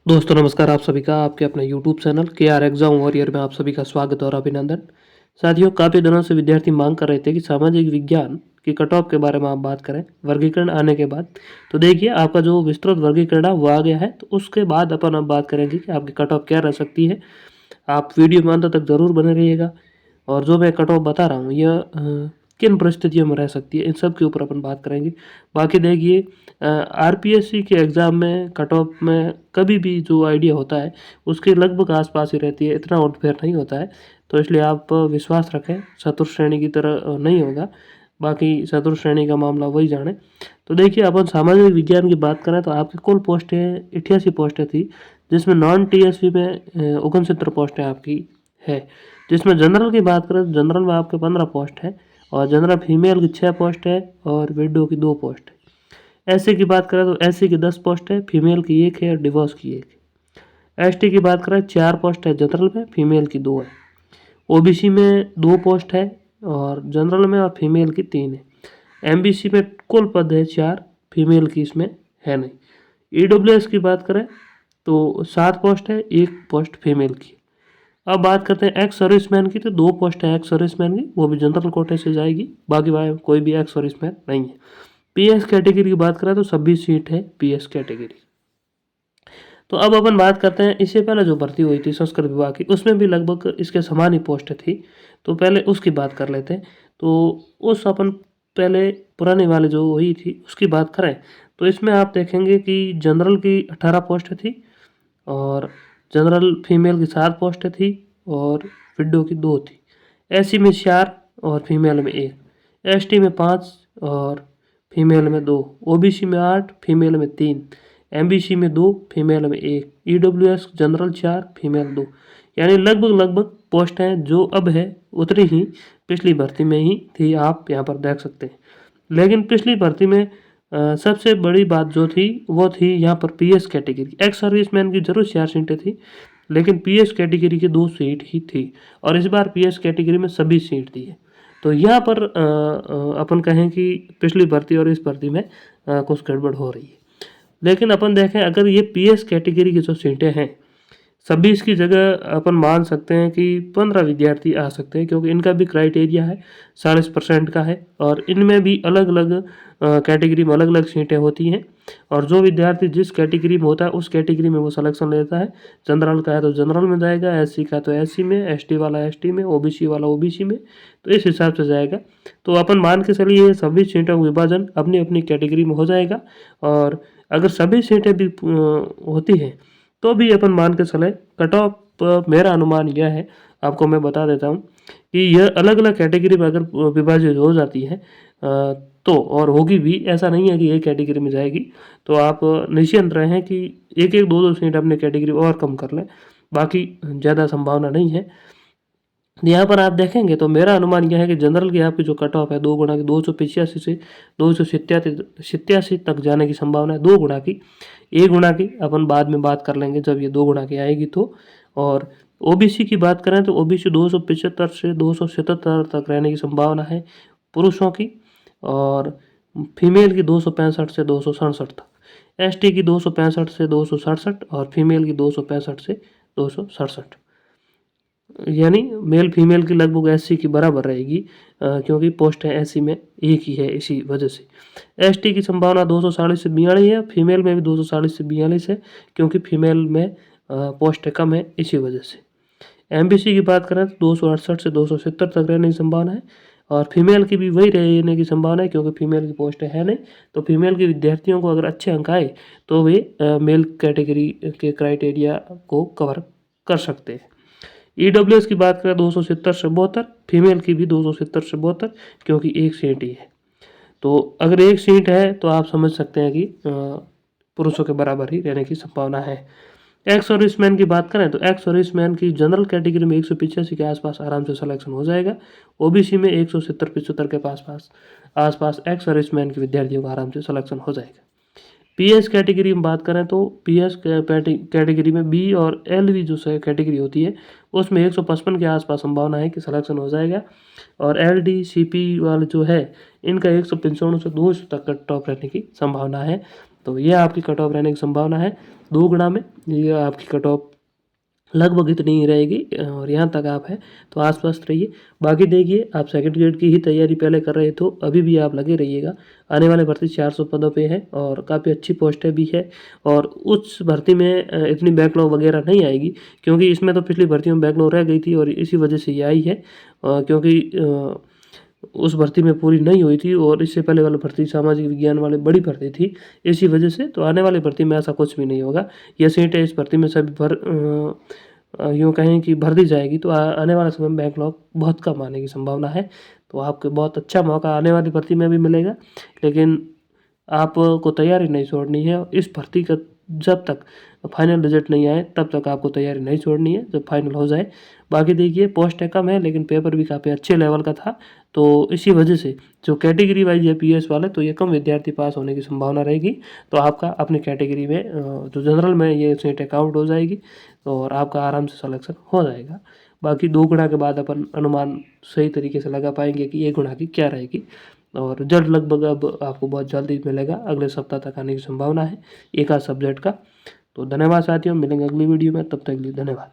दोस्तों नमस्कार, आप सभी का आपके अपने यूट्यूब चैनल के आर एग्जाम वॉरियर में आप सभी का स्वागत और अभिनंदन। साथियों, काफ़ी दिनों से विद्यार्थी मांग कर रहे थे कि सामाजिक विज्ञान की कट ऑफ के बारे में आप बात करें वर्गीकरण आने के बाद। तो देखिए, आपका जो विस्तृत वर्गीकरण है वो आ गया है, तो उसके बाद अपन अब बात करेंगे कि आपकी कट ऑफ क्या रह सकती है। आप वीडियो में अंत तक ज़रूर बने रहिएगा। और जो मैं कट ऑफ बता रहा हूँ यह किन परिस्थितियों में रह सकती है, इन सब के ऊपर अपन बात करेंगे। बाकी देखिए, आरपीएससी के एग्ज़ाम में कट ऑफ में कभी भी जो आइडिया होता है उसके लगभग आसपास ही रहती है, इतना आउटफेयर नहीं होता है। तो इसलिए आप विश्वास रखें, चतुर्थ श्रेणी की तरह नहीं होगा। बाकी चतुर्थ श्रेणी का मामला वही जाने। तो देखिए, अपन सामाजिक विज्ञान की बात करें तो आपकी कुल पोस्टें 88 पोस्टें थी, जिसमें नॉन टीएसपी में 69 पोस्टें आपकी है। जिसमें जनरल की बात करें तो जनरल में आपके 15 पोस्ट है, और जनरल फीमेल की 6 पोस्ट है, और विडो की 2 पोस्ट है। एससी की बात करें तो एससी की 10 पोस्ट है, फीमेल की 1 है और डिवोर्स की 1 है। एसटी की बात करें 4 पोस्ट है जनरल में, फीमेल की 2 है। ओबीसी में 2 पोस्ट है, और जनरल में और फीमेल की 3 है। एमबीसी में कुल पद है 4, फीमेल की इसमें है नहीं। ईडब्ल्यूएस की बात करें तो 7 पोस्ट है, 1 पोस्ट फीमेल की। अब बात करते हैं एक्स सर्विसमैन की, तो 2 पोस्ट है एक्स सर्विसमैन की, वो भी जनरल कोटे से जाएगी। बाकी कोई भी एक्स सर्विसमैन नहीं है। पीएस कैटेगरी की बात करें तो 26 सीट है पीएस कैटेगरी। तो अब अपन बात करते हैं, इससे पहले जो भर्ती हुई थी संस्कृत विभाग की, उसमें भी लगभग इसके समान ही पोस्ट थी। तो पहले उसकी बात कर लेते हैं। तो उस अपन पहले पुरानी वाली जो हुई थी उसकी बात करें तो इसमें आप देखेंगे कि जनरल की 18 पोस्ट थी, और जनरल फीमेल की 7 पोस्ट थी, और विडो की 2 थी। एससी में 4 और फीमेल में 1, एसटी में 5 और फीमेल में 2, ओबीसी में 8, फीमेल में 3, एमबीसी में 2, फीमेल में 1, ईडब्ल्यूएस जनरल 4, फीमेल 2। यानी लगभग पोस्ट हैं जो अब है उतनी ही पिछली भर्ती में ही थी, आप यहाँ पर देख सकते हैं। लेकिन पिछली भर्ती में सबसे बड़ी बात जो थी वो थी यहाँ पर पीएस कैटेगरी। एक्स सर्विसमैन की जरूर 4 सीटें थी, लेकिन पीएस कैटेगरी की 2 सीट ही थी, और इस बार पीएस कैटेगरी में सभी सीट दी है। तो यहाँ पर अपन कहें कि पिछली भर्ती और इस भर्ती में कुछ गड़बड़ हो रही है। लेकिन अपन देखें, अगर ये पीएस कैटेगरी की जो सीटें हैं 26 की जगह अपन मान सकते हैं कि 15 विद्यार्थी आ सकते हैं, क्योंकि इनका भी क्राइटेरिया है 40% का है, और इनमें भी अलग अलग कैटेगरी में अलग अलग सीटें होती हैं। और जो विद्यार्थी जिस कैटेगरी में होता है उस कैटेगरी में वो सिलेक्शन लेता है। जनरल का है तो जनरल में जाएगा, एससी का तो एससी में, एसटी वाला एसटी में, ओबीसी वाला ओबीसी में, तो इस हिसाब से जाएगा। तो अपन मान के चलिए सभी सीटों का विभाजन अपनी अपनी कैटेगरी में हो जाएगा। और अगर सभी सीटें भी होती हैं तो भी अपन मान के चले कट ऑफ, मेरा अनुमान यह है, आपको मैं बता देता हूँ कि यह अलग अलग कैटेगरी में अगर विभाजित हो जाती है तो, और होगी भी, ऐसा नहीं है कि एक कैटेगरी में जाएगी। तो आप निश्चिंत रहें कि एक एक दो दो सीट अपने कैटेगरी और कम कर लें, बाकी ज़्यादा संभावना नहीं है। यहाँ पर आप देखेंगे तो मेरा अनुमान यह है कि जनरल की आपकी जो कट ऑफ है 2 गुना की 285 से 287 तक जाने की संभावना है। 2 गुना की, 1 गुना की अपन बाद में बात कर लेंगे जब ये 2 गुना की आएगी तो। और ओबीसी की बात करें तो ओबीसी 275 से 277 तक रहने की संभावना है पुरुषों की, और फीमेल की 265 से 267 तक, एसटी की 265 से 267, और फीमेल की 265 से 267। यानी मेल फीमेल की लगभग एससी की बराबर रहेगी, क्योंकि पोस्ट है एससी में एक ही है, इसी वजह से। एसटी की संभावना 240 से 42 है, फीमेल में भी 240 से 42 है, क्योंकि फीमेल में पोस्ट कम है, इसी वजह से। एमबीसी की बात करें तो 268 से 270 तक रहने की संभावना है, और फीमेल की भी वही रहने की संभावना है, क्योंकि फीमेल की पोस्ट है नहीं। तो फीमेल के विद्यार्थियों को अगर अच्छे अंक आए तो वे मेल कैटेगरी के क्राइटेरिया को कवर कर सकते हैं। ईडब्ल्यूएस की बात करें 270 से 72, फीमेल की भी 270 से 72, क्योंकि एक सीट ही है। तो अगर एक सीट है तो आप समझ सकते हैं कि पुरुषों के बराबर ही रहने की संभावना है। एक्स सर्विसमैन की बात करें तो एक्स सर्विसमैन की जनरल कैटेगरी में 185 के आसपास आराम से सिलेक्शन हो जाएगा। ओबीसी में 170-75 के आसपास एक्स सर्विसमैन के विद्यार्थियों का आराम से सिलेक्शन हो जाएगा। पीएस कैटेगरी में बात करें तो पीएस कैटेगरी में बी और एलवी जो कैटेगरी होती है उसमें 155 के आसपास संभावना है कि सिलेक्शन हो जाएगा, और एलडी सीपी वाले जो है इनका 195 से 200 तक कट ऑफ रहने की संभावना है। तो ये आपकी कट ऑफ रहने की संभावना है 2 गुना में। ये आपकी कट ऑफ लगभग इतनी ही रहेगी और यहाँ तक आप है तो आसपास रहिए। बाकी देखिए, आप सेकंड ग्रेड की ही तैयारी पहले कर रहे तो अभी भी आप लगे रहिएगा। आने वाले भर्ती 400 पदों पे है और काफ़ी अच्छी पोस्टें भी है और उस भर्ती में इतनी बैकलॉग वगैरह नहीं आएगी, क्योंकि इसमें तो पिछली भर्तियों में बैकलॉग रह गई थी और इसी वजह से ये आई है, क्योंकि उस भर्ती में पूरी नहीं हुई थी और इससे पहले वाली भर्ती सामाजिक विज्ञान वाली बड़ी भर्ती थी, इसी वजह से। तो आने वाली भर्ती में ऐसा कुछ भी नहीं होगा। ये सीटें इस भर्ती में सभी यूँ कहें कि भर दी जाएगी, तो आने वाले समय में बैकलॉग बहुत कम आने की संभावना है। तो आपको बहुत अच्छा मौका आने वाली भर्ती में भी मिलेगा, लेकिन आपको तैयारी नहीं छोड़नी है। इस भर्ती का जब तक फाइनल रिजल्ट नहीं आए तब तक आपको तैयारी नहीं छोड़नी है, जब फाइनल हो जाए। बाकी देखिए, पोस्टें कम है लेकिन पेपर भी काफ़ी अच्छे लेवल का था, तो इसी वजह से जो कैटेगरी वाइज है पीएस वाले, तो ये कम विद्यार्थी पास होने की संभावना रहेगी। तो आपका अपनी कैटेगरी में जो जनरल में ये सीट काउंट हो जाएगी और आपका आराम से सिलेक्शन हो जाएगा। बाकी 2 गुणा के बाद अपन अनुमान सही तरीके से लगा पाएंगे कि 1 गुणा की क्या रहेगी। और रिजल्ट लगभग अब आपको बहुत जल्दी मिलेगा, अगले सप्ताह तक आने की संभावना है एक आध सब्जेक्ट का। तो धन्यवाद साथियों, मिलेंगे अगली वीडियो में, तब तक के लिए धन्यवाद।